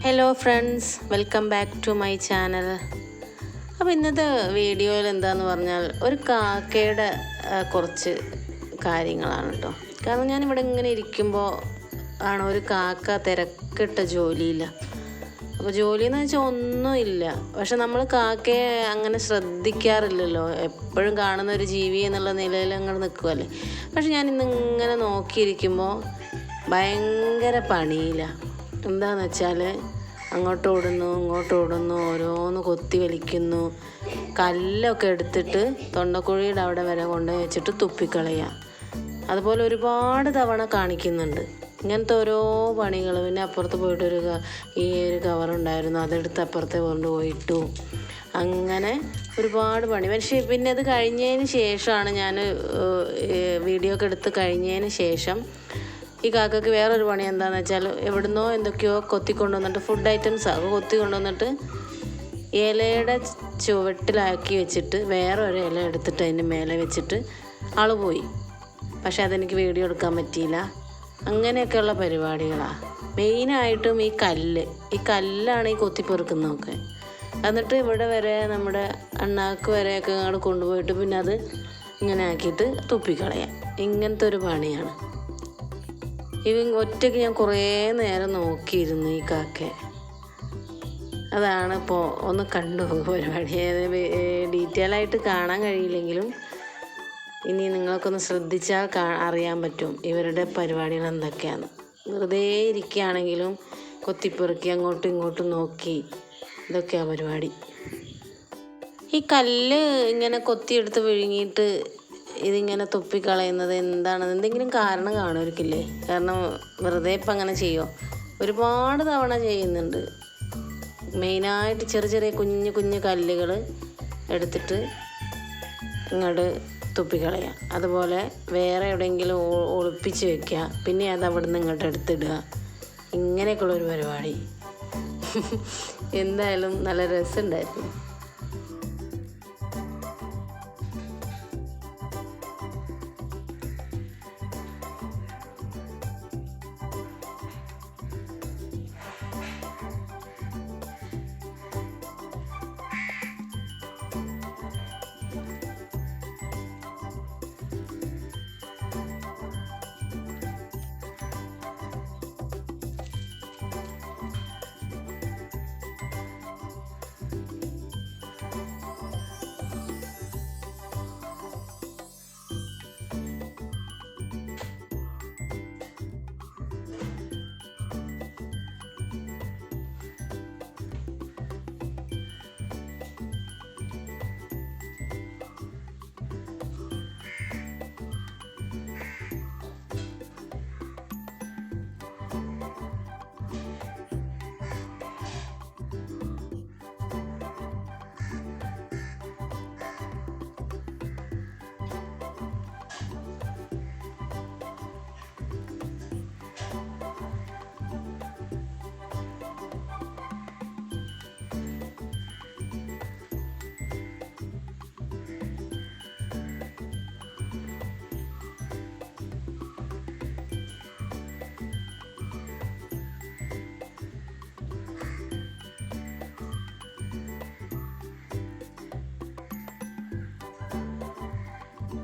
Hello friends, welcome back to my channel. അപ്പോൾ ഇന്നത്തെ വീഡിയോയിൽ എന്താണെന്ന് പറഞ്ഞാൽ ഒരു കാക്കയുടെ കുറച്ച് കാര്യങ്ങളാണ് കേട്ടോ. കാരണം ഞാനിവിടെ ഇങ്ങനെ ഇരിക്കുമ്പോൾ ആണ് ഒരു കാക്ക തിരക്കിട്ട ജോലിയില്ല. അപ്പോൾ ജോലിയെന്ന് വെച്ചാൽ ഒന്നുമില്ല, പക്ഷെ നമ്മൾ കാക്കയെ അങ്ങനെ ശ്രദ്ധിക്കാറില്ലല്ലോ. എപ്പോഴും കാണുന്ന ഒരു ജീവി എന്നുള്ള നിലയിൽ അങ്ങനെ നിൽക്കുമല്ലേ. പക്ഷെ ഞാൻ ഇന്നിങ്ങനെ നോക്കിയിരിക്കുമ്പോൾ ഭയങ്കര പണിയില്ല. എന്താണെന്ന് വെച്ചാൽ അങ്ങോട്ട് ഓടുന്നു ഇങ്ങോട്ട് ഓടുന്നു, ഓരോന്ന് കൊത്തി വലിക്കുന്നു, കല്ലൊക്കെ എടുത്തിട്ട് തൊണ്ടക്കുഴിയുടെ അവിടെ വരെ കൊണ്ടുപോയി വെച്ചിട്ട് തുപ്പിക്കളയുക. അതുപോലെ ഒരുപാട് തവണ കാണിക്കുന്നുണ്ട് ഇങ്ങനത്തെ ഓരോ പണികൾ. പിന്നെ അപ്പുറത്ത് പോയിട്ടൊരു ഈ ഒരു കവറുണ്ടായിരുന്നു, അതെടുത്ത് അപ്പുറത്തെ കൊണ്ടുപോയിട്ടു. അങ്ങനെ ഒരുപാട് പണി. പക്ഷേ പിന്നെ അത് കഴിഞ്ഞതിന് ശേഷമാണ് ഞാൻ വീഡിയോ ഒക്കെ എടുത്ത് കഴിഞ്ഞതിന് ശേഷം ഈ കാക്കയ്ക്ക് വേറൊരു പണി എന്താണെന്ന് വെച്ചാൽ എവിടുന്നോ എന്തൊക്കെയോ കൊത്തിക്കൊണ്ടുവന്നിട്ട് ഫുഡ് ഐറ്റംസ് കൊത്തി കൊണ്ടുവന്നിട്ട് ഇലയുടെ ചുവട്ടിലാക്കി വെച്ചിട്ട് വേറൊരു ഇല എടുത്തിട്ട് അതിൻ്റെ മേലെ വെച്ചിട്ട് ആൾ പോയി. പക്ഷെ അതെനിക്ക് വീഡിയോ എടുക്കാൻ പറ്റിയില്ല. അങ്ങനെയൊക്കെയുള്ള പരിപാടികളാണ്. മെയിനായിട്ടും ഈ കല്ലാണ് ഈ കൊത്തിപ്പെറുക്കുന്നതൊക്കെ. എന്നിട്ട് ഇവിടെ വരെ നമ്മുടെ അണ്ണാക്ക് വരെയൊക്കെ അങ്ങോട്ട് കൊണ്ടുപോയിട്ട് പിന്നെ അത് ഇങ്ങനെ ആക്കിയിട്ട് തുപ്പിക്കളയാം. ഇങ്ങനത്തെ ഒരു പണിയാണ്. ഒറ്റയ്ക്ക് ഞാൻ കുറേ നേരം നോക്കിയിരുന്നു ഈ കാക്കയെ. അതാണ് ഇപ്പോൾ ഒന്ന് കണ്ടു പരിപാടി. ഡീറ്റെയിൽ ആയിട്ട് കാണാൻ കഴിയില്ലെങ്കിലും ഇനി നിങ്ങൾക്കൊന്ന് ശ്രദ്ധിച്ചാൽ അറിയാൻ പറ്റും ഇവരുടെ പരിപാടികൾ എന്തൊക്കെയാണ്. വെറുതെ ഇരിക്കുകയാണെങ്കിലും കൊത്തിപ്പെറുക്കി അങ്ങോട്ടും ഇങ്ങോട്ടും നോക്കി, ഇതൊക്കെയാണ് പരിപാടി. ഈ കല്ല് ഇങ്ങനെ കൊത്തിയെടുത്ത് വിഴുങ്ങിയിട്ട് ഇതിങ്ങനെ തുപ്പിക്കളയുന്നത് എന്താണ്? എന്തെങ്കിലും കാരണം കാണുമായിരിക്കില്ലേ? കാരണം വെറുതെ ഇപ്പം അങ്ങനെ ചെയ്യുമോ? ഒരുപാട് തവണ ചെയ്യുന്നുണ്ട്. മെയിനായിട്ട് ചെറിയ ചെറിയ കുഞ്ഞു കുഞ്ഞു കല്ലുകൾ എടുത്തിട്ട് ഇങ്ങോട്ട് തുപ്പിക്കളയുക. അതുപോലെ വേറെ എവിടെയെങ്കിലും ഒളിപ്പിച്ച് വെക്കുക, പിന്നെ അത് അവിടെ നിന്ന് ഇങ്ങോട്ട് എടുത്തിടുക. ഇങ്ങനെയൊക്കെയുള്ളൊരു പരിപാടി. എന്തായാലും നല്ല രസമുണ്ടായിരുന്നു.